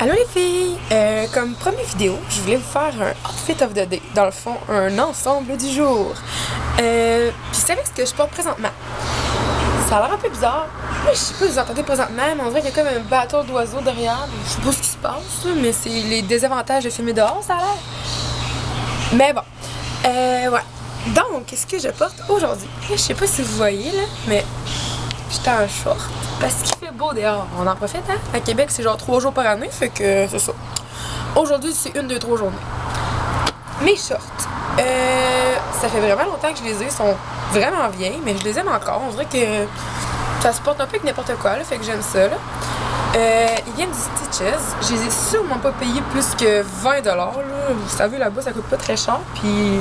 Allô les filles! Comme première vidéo, je voulais vous faire un outfit of the day. Dans le fond, un ensemble du jour. Puis c'est avec ce que je porte présentement. Ça a l'air un peu bizarre. Je sais pas si vous entendez présentement, mais on dirait qu'il y a comme un bateau d'oiseaux derrière. Je sais pas ce qui se passe, mais c'est les désavantages de filmer dehors, ça a l'air. Mais bon. Ouais. Donc, qu'est-ce que je porte aujourd'hui? Je sais pas si vous voyez, là, mais j'étais en short. Parce qu'il fait beau dehors. On en profite, hein? À Québec, c'est genre 3 jours par année, fait que c'est ça. Aujourd'hui, c'est 1, 2, 3 journées. Mes shorts. Ça fait vraiment longtemps que je les ai. Ils sont vraiment vieilles, mais je les aime encore. On dirait que ça se porte un peu avec n'importe quoi, là, fait que j'aime ça, là. Ils viennent du Stitches. Je les ai sûrement pas payés plus que 20$, là. Vous savez, là-bas, ça coûte pas très cher. Puis,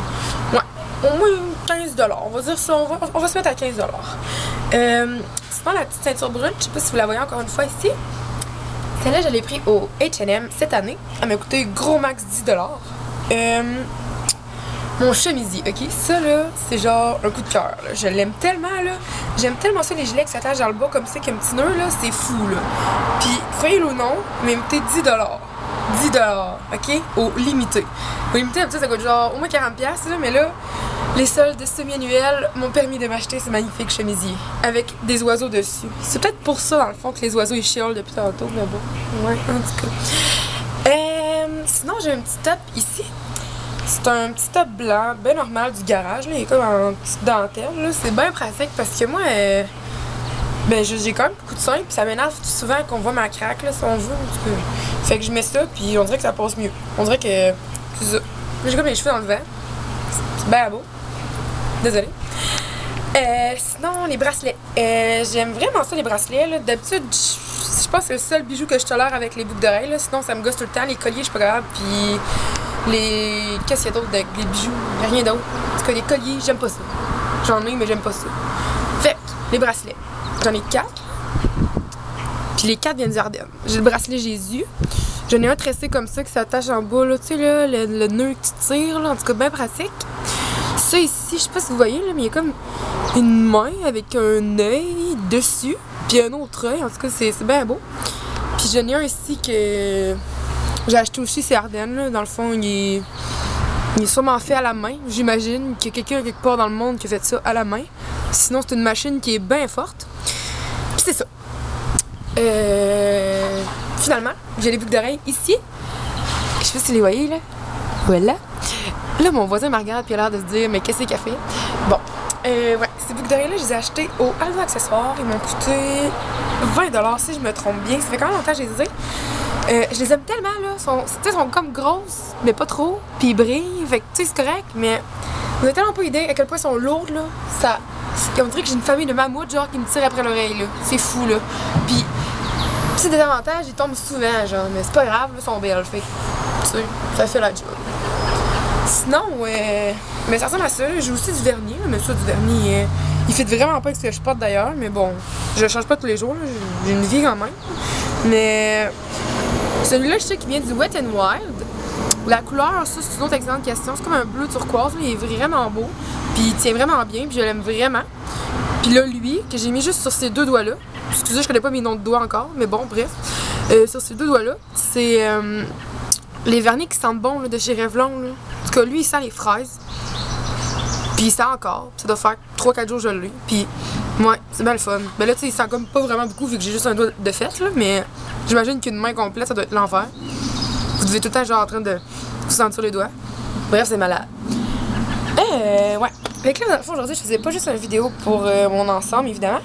ouais, au moins 15$. On va dire ça, on va se mettre à 15$. Sinon, la petite ceinture brune, je sais pas si vous la voyez encore une fois ici. Celle-là, je l'ai pris au H&M cette année. Elle m'a coûté gros max 10$. Mon chemisier, ok? Ça, là, c'est genre un coup de cœur. Je l'aime tellement, là. J'aime tellement ça, les gilets qui s'attachent dans le bas comme ça, qui a un petit nœud, là. C'est fou, là. Puis, croyez-le ou non, mais il m'a coûté 10$. 10$, ok? Au limité. Au limité, ça coûte genre au moins 40$, là, mais là, les soldes semi-annuels m'ont permis de m'acheter ce magnifique chemisier avec des oiseaux dessus. C'est peut-être pour ça, dans le fond, que les oiseaux ils chiolent depuis tantôt, mais bon. Ouais, en tout cas. Sinon, j'ai un petit top ici. C'est un petit top blanc, bien normal du garage. Là. Il est comme en petite dentelle. C'est bien pratique parce que moi, ben, j'ai quand même beaucoup de seins. Puis ça m'énerve souvent qu'on voit ma craque, là, si on veut. En tout cas. Fait que je mets ça, puis on dirait que ça passe mieux. On dirait que c'est ça. J'ai comme les cheveux dans le vent. C'est bien beau. Désolée. Sinon, les bracelets. J'aime vraiment ça, les bracelets. D'habitude, je pense que c'est le seul bijou que je tolère avec les boucles d'oreilles. Sinon, ça me gosse tout le temps. Les colliers, je suis pas capable. Puis les... Qu'est-ce qu'il y a d'autre avec les bijoux? Rien d'autre. En tout cas, les colliers, j'aime pas ça. J'en ai, mais j'aime pas ça. Fait les bracelets. J'en ai 4. Puis les 4 viennent du Ardennes. J'ai le bracelet Jésus. J'en ai un tressé comme ça qui s'attache en bas, là, tu sais, là, le nœud que tu tires, là, en tout cas, bien pratique. Ça ici, je sais pas si vous voyez, là, mais il y a comme une main avec un œil dessus, puis un autre œil, en tout cas, c'est bien beau. Puis j'en ai un ici que j'ai acheté aussi, c'est Ardennes, là. Dans le fond, il est sûrement fait à la main, j'imagine qu'il y a quelqu'un quelque part dans le monde qui a fait ça à la main. Sinon, c'est une machine qui est bien forte. Puis c'est ça. Finalement, j'ai les boucles d'oreilles ici. Je sais pas si vous les voyez, là. Voilà. Là, mon voisin me regarde puis il a l'air de se dire, mais qu'est-ce qu'il a fait? Bon, ouais, ces boucles d'oreilles-là, je les ai achetées au Aldo Accessoires. Ils m'ont coûté 20$ si je me trompe bien. Ça fait quand même longtemps que je les ai. Je les aime tellement, là. Ils sont comme grosses, mais pas trop. Puis ils brillent. Fait que, tu sais, c'est correct, mais vous avez tellement pas idée à quel point ils sont lourdes, là. On dirait que j'ai une famille de mammouths, genre, qui me tire après l'oreille, là. C'est fou, là. Puis, c'est des avantages, ils tombent souvent, genre. Mais c'est pas grave, là, ils sont belles. Fait que, tu sais, ça fait la job. Sinon, mais ça ressemble à ça. J'ai aussi du vernis, mais ça, du vernis, il fait vraiment pas avec ce que je porte d'ailleurs. Mais bon, je le change pas tous les jours. J'ai une vie quand même. Mais celui-là, je sais qu'il vient du Wet n Wild. La couleur, ça, c'est une autre excellente question. C'est comme un bleu turquoise. Il est vraiment beau. Puis il tient vraiment bien. Puis je l'aime vraiment. Puis là, lui, que j'ai mis juste sur ces 2 doigts-là. Excusez, je connais pas mes noms de doigts encore. Mais bon, bref. Sur ces 2 doigts-là, c'est les vernis qui sentent bon là, de chez Revlon. Là. En tout cas, lui, il sent les fraises. Puis il sent encore. Ça doit faire 3-4 jours que je l'ai. Puis, ouais, c'est bien le fun. Mais là, tu sais, il sent comme pas vraiment beaucoup vu que j'ai juste un doigt de fête, là. Mais j'imagine qu'une main complète, ça doit être l'enfer. Vous devez tout le temps, genre, en train de vous sentir les doigts. Bref, c'est malade. Ouais. Fait que là, dans le fond, aujourd'hui, je faisais pas juste une vidéo pour mon ensemble, évidemment.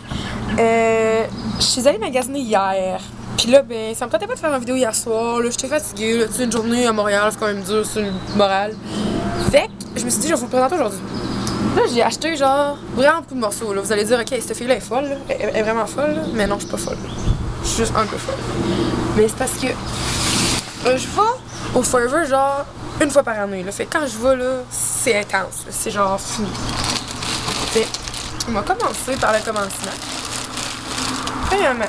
Je suis allée magasiner hier. Puis là, ben, ça me tentait pas de faire une vidéo hier soir. Là, j'étais fatiguée. Là, tu sais, une journée à Montréal, c'est quand même dur sur le moral. Fait que je me suis dit, je vais vous le présenter aujourd'hui. Là, j'ai acheté, genre, vraiment beaucoup de morceaux. Là. Vous allez dire, ok, cette fille-là est folle. Là. Elle est vraiment folle. Là. Mais non, je suis pas folle. Je suis juste un peu folle. Mais c'est parce que je vais au Forever, genre, une fois par année. Là. Fait que quand je vais, là, c'est intense. Là. C'est genre fou. Fait on va commencer par le commencement. Premièrement.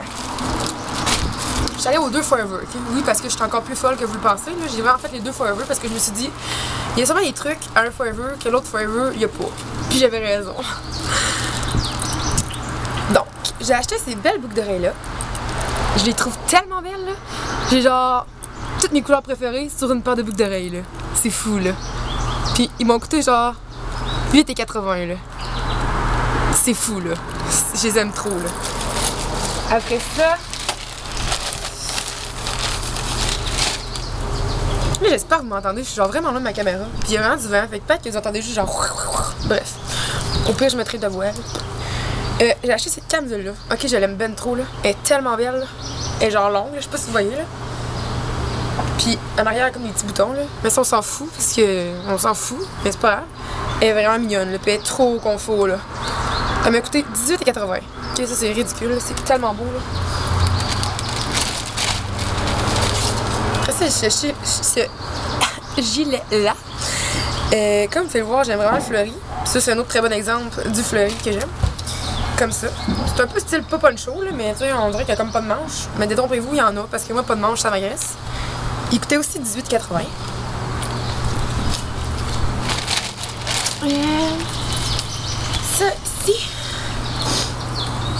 Je suis allée aux 2 Forever, okay? Oui, parce que je suis encore plus folle que vous le pensez. J'ai vraiment fait les 2 Forever parce que je me suis dit, il y a sûrement des trucs à un Forever que l'autre Forever, il n'y a pas. Puis j'avais raison. Donc, j'ai acheté ces belles boucles d'oreilles-là. Je les trouve tellement belles, là. J'ai genre toutes mes couleurs préférées sur une paire de boucles d'oreilles, là. C'est fou, là. Puis ils m'ont coûté genre 8,80 là. C'est fou, là. Je les aime trop, là. Après ça... Là, j'espère que vous m'entendez. Je suis genre vraiment loin de ma caméra. Puis il y a vraiment du vent. Fait que peut-être que vous entendez juste genre... Bref. Au pire, je mettrai de la voix. J'ai acheté cette camisole-là. Ok, je l'aime ben trop, là. Elle est tellement belle, là. Elle est genre longue, là. Je sais pas si vous voyez, là. Puis en arrière, il y a comme des petits boutons, là. Mais ça, on s'en fout, parce que... On s'en fout, mais c'est pas grave. Elle est vraiment mignonne, là. Puis elle est trop confort, là. Elle m'a coûté 18,80. Ok, ça, c'est ridicule, là. C'est tellement beau, là. Après ça, ce gilet-là. Comme vous pouvez le voir, j'aime vraiment le fleuri. Puis ça, c'est un autre très bon exemple du fleuri que j'aime. Comme ça. C'est un peu style pas poncho, là, mais tu sais, on dirait qu'il y a comme pas de manche. Mais détrompez-vous, il y en a, parce que moi, pas de manche, ça m'agresse. Il coûtait aussi 18,80. Ça, ici.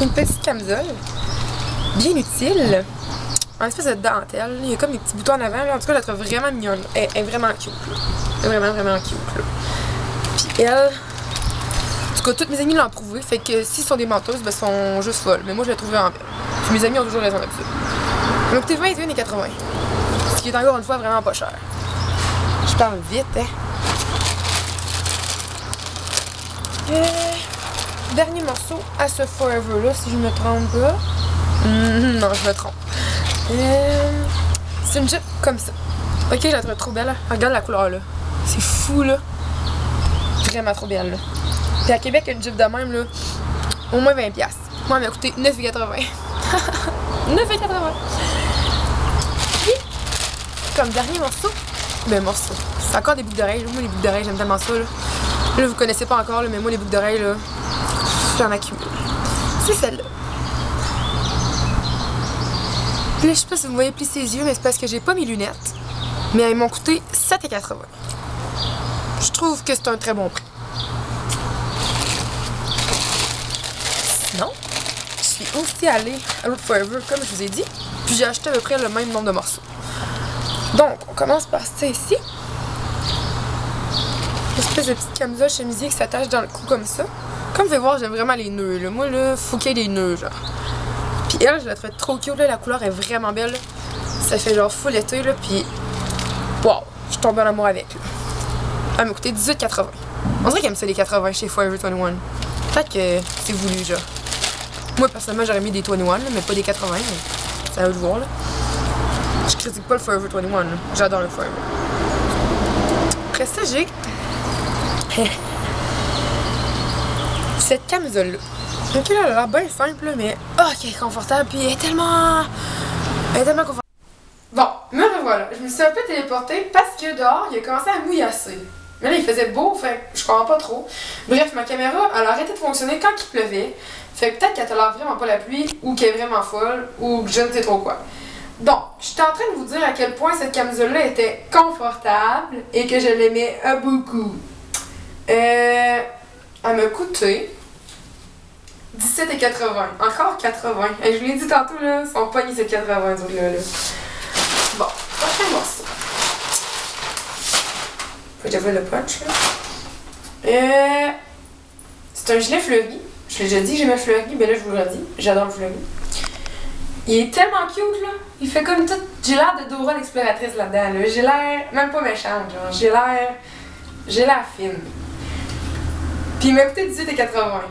Une petite camisole. Bien utile. En espèce de dentelle. Il y a comme des petits boutons en avant. Là. En tout cas, je la trouve vraiment mignonne. Elle est vraiment cute. Là. Elle est vraiment, vraiment cute. Là. Puis elle... En tout cas, toutes mes amies l'ont prouvé. Fait que s'ils sont des menteuses, ben, sont juste folles. Mais moi, je la trouve vraiment belle. Puis mes amis ont toujours raison là-dessus. Elle m'a coûté 21,80. Ce qui est encore une fois vraiment pas cher. Je parle vite, hein. Dernier morceau à ce Forever là, si je me trompe pas. Non, je me trompe. C'est une jupe comme ça. Ok, je la trouve trop belle. Regarde la couleur là. C'est fou là. Vraiment trop belle là. Puis à Québec, une jupe de même là, au moins 20$. Moi, elle m'a coûté 9,80. 9,80. Puis, comme dernier morceau, c'est encore des boucles d'oreilles. Moi, les boucles d'oreilles, j'aime tellement ça là. Là, vous connaissez pas encore, là, mais moi, les boucles d'oreilles là, j'en accumule. C'est celle-là. Puis là, je sais pas si vous voyez plisser ses yeux, mais c'est parce que j'ai pas mes lunettes. Mais elles m'ont coûté 7,80. Je trouve que c'est un très bon prix. Sinon, je suis aussi allée à l'autre Forever, comme je vous ai dit. Puis j'ai acheté à peu près le même nombre de morceaux. Donc, on commence par ça ici. Une espèce de petite camisole chemisier qui s'attache dans le cou comme ça. Comme vous pouvez voir, j'aime vraiment les nœuds. Là. Moi, là, faut qu'il y ait des nœuds, genre. Puis elle, je la trouve trop cute, là. La couleur est vraiment belle. Là. Ça fait genre full été, là. Puis, wow, je suis tombée en amour avec, là. Elle m'a coûté 18,80. On dirait qu'elle aime ça, les 80 chez Forever 21. Peut-être que c'est voulu, genre. Moi, personnellement, j'aurais mis des 21, là, mais pas des 80. Mais c'est à eux de voir, là. Je critique pas le Forever 21, là. J'adore le Forever. Après ça, j'ai cette camisole-là. Ok, là, elle a l'air bien simple, là, mais oh, qu'elle est confortable, puis elle est tellement confortable. Bon, me revoilà. Je me suis un peu téléportée parce que dehors, il a commencé à mouillasser. Mais là, il faisait beau, fait que je comprends pas trop. Bref, ma caméra, elle a arrêté de fonctionner quand il pleuvait. Fait que peut-être qu'elle tolère vraiment pas la pluie, ou qu'elle est vraiment folle, ou que je ne sais trop quoi. Donc, j'étais en train de vous dire à quel point cette camisole-là était confortable et que je l'aimais beaucoup. Elle m'a coûté 17,80. Encore 80. Et je vous l'ai dit tantôt, là, ils sont pognés ces 80, là. Bon, prochain morceau. Faut que j'avoue le punch, là. C'est un gilet fleuri. Je l'ai déjà dit que j'aimais le fleuri, mais là, je vous le redis. J'adore le fleuri. Il est tellement cute, là. Il fait comme tout. J'ai l'air de Dora l'exploratrice là-dedans, là. J'ai l'air même pas méchante, genre. J'ai l'air fine. Puis il m'a coûté 18,80.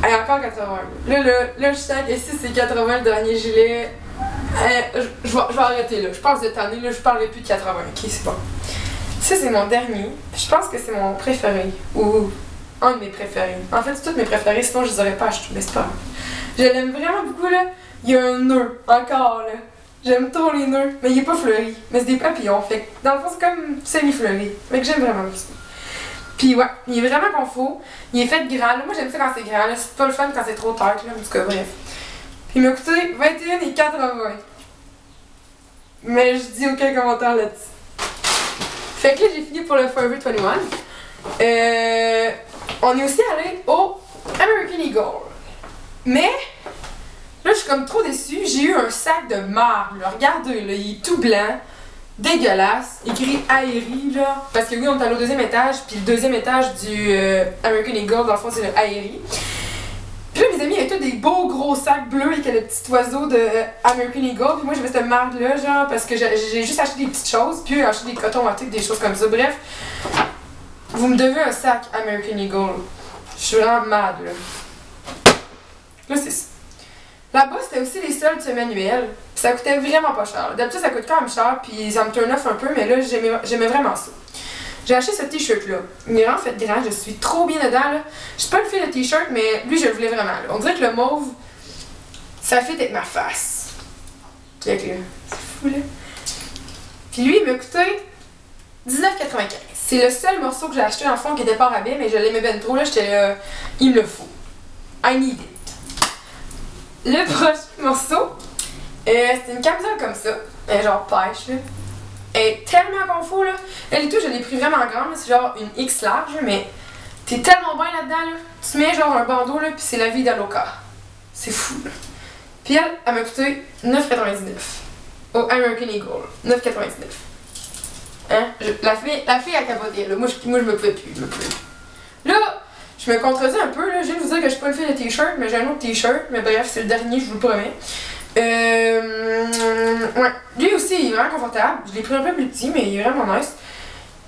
Et encore 80. Là, je sens que si c'est 80 le dernier gilet, je vais arrêter là. Je pense que cette année, là, je parlerai plus de 80. Ok, c'est bon. Ça, c'est mon dernier. Je pense que c'est mon préféré. Ou un de mes préférés. En fait, c'est tous mes préférés, sinon je les aurais pas achetés. Mais c'est pas grave. Je l'aime vraiment beaucoup, là. Il y a un nœud, encore, là. J'aime trop les nœuds. Mais il est pas fleuri. Mais c'est des papillons. Fait que, dans le fond, c'est comme semi-fleuri. Mais que j'aime vraiment beaucoup. Puis ouais, il est vraiment confort. Il est fait grand. Là, moi, j'aime ça quand c'est grand. Là, c'est pas le fun quand c'est trop tard. Là, en tout cas, bref. Puis il m'a coûté 21,80. Mais je dis aucun commentaire là-dessus. Fait que là, j'ai fini pour le Forever 21. On est aussi allé au American Eagle. Mais là, je suis comme trop déçue. J'ai eu un sac de marbre. Regardez, là, il est tout blanc. dégueulasse, écrit Aérie, là. Parce que oui, on est allé au deuxième étage, puis le deuxième étage du American Eagle, dans le fond, c'est le Aérie. Puis là, mes amis, il y avait tous des beaux gros sacs bleus avec le petit oiseau de American Eagle. Puis moi, j'avais cette marque-là, genre, parce que j'ai juste acheté des petites choses, puis acheté des cotons wattés, des choses comme ça. Bref, vous me devez un sac American Eagle. Je suis vraiment mad, là. Là, c'est ça. Là-bas, c'était aussi les soldes manuels. Puis ça coûtait vraiment pas cher. D'habitude, ça coûte quand même cher, puis ça me turn off un peu, mais là, j'aimais vraiment ça. J'ai acheté ce t-shirt-là. Il est vraiment fait grand, je suis trop bien dedans, là. Je sais pas le fait le t-shirt, mais lui, je le voulais vraiment, là. On dirait que le mauve, ça fit avec ma face. Check, là. C'est fou, là. Puis lui, il m'a coûté 19,95. C'est le seul morceau que j'ai acheté, en fond, qui était pas rabais, mais je l'aimais bien trop, là. J'étais là, il me le faut. I need it. Le prochain morceau, c'est une camisole comme ça, genre pêche, là. Elle est tellement confort, là. Elle et tout, je l'ai pris vraiment grande, c'est genre une X large, mais t'es tellement bien là-dedans, là. Tu mets genre un bandeau, là, pis c'est la vie d'Aloca. C'est fou, là. Puis elle m'a coûté 9,99 au American Eagle. 9,99. Hein? La fille a capoté, là. Moi, je me pouvais plus, Là, je me contredis un peu, là. Je viens de vous dire que je suis pas une fille de t-shirt, mais j'ai un autre t-shirt. Mais bref, c'est le dernier, je vous le promets. Ouais. Lui aussi, il est vraiment confortable. Je l'ai pris un peu plus petit, mais il est vraiment nice.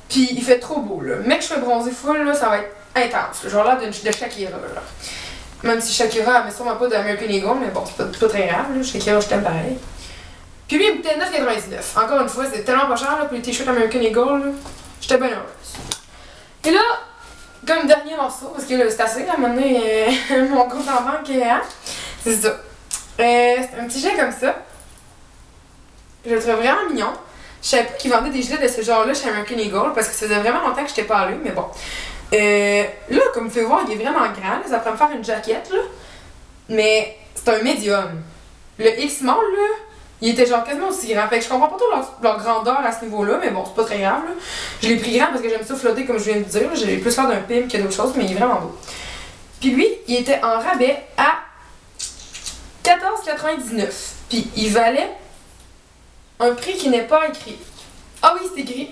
Puis il fait trop beau, là. Mec, je fais bronzer full, là, ça va être intense. Genre là, de Shakira, là. Même si Shakira, elle met sûrement pas d'American Eagle, mais bon, c'est pas très grave, là. Shakira, je t'aime pareil. Puis lui, il coûtait 9,99. Encore une fois, c'est tellement pas cher, là, pour les t-shirts American Eagle, là. J'étais bien heureuse. Et là, comme dernier morceau, parce que là, c'est assez, là, à un moment donné, mon compte en banque, hein. C'est ça. C'est un petit gilet comme ça. Je le trouve vraiment mignon. Je savais pas qu'ils vendaient des gilets de ce genre-là chez American Eagle parce que ça faisait vraiment longtemps que j'étais pas allée, mais bon. Là, comme vous pouvez voir, il est vraiment grand. Là, ça pourrait me faire une jaquette, là. Mais c'est un médium. Le X-Small, là, il était genre quasiment aussi grand. Fait que je comprends pas trop leur grandeur à ce niveau-là, mais bon, c'est pas très grave, là. Je l'ai pris grand parce que j'aime ça flotter, comme je viens de dire. J'ai plus l'air d'un pim que d'autres choses, mais il est vraiment beau. Puis lui, il était en rabais à 14,99. Puis il valait un prix qui n'est pas écrit. Ah oui, c'est écrit.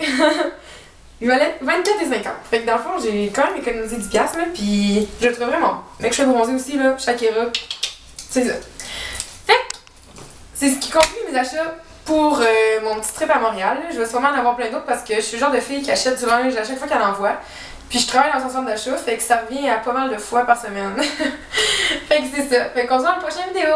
Il valait 24,50. Fait que dans le fond, j'ai quand même économisé 10$, là, puis je le trouve vraiment bon. Mais que je fais bronzer aussi, là, Shakira. C'est ça. Fait que c'est ce qui conclut mes achats pour mon petit trip à Montréal. Je vais sûrement en avoir plein d'autres parce que je suis le genre de fille qui achète du linge à chaque fois qu'elle envoie. Puis je travaille dans son centre d'achat, fait que ça revient à pas mal de fois par semaine. Fait que c'est ça. Fait qu'on se voit dans la prochaine vidéo.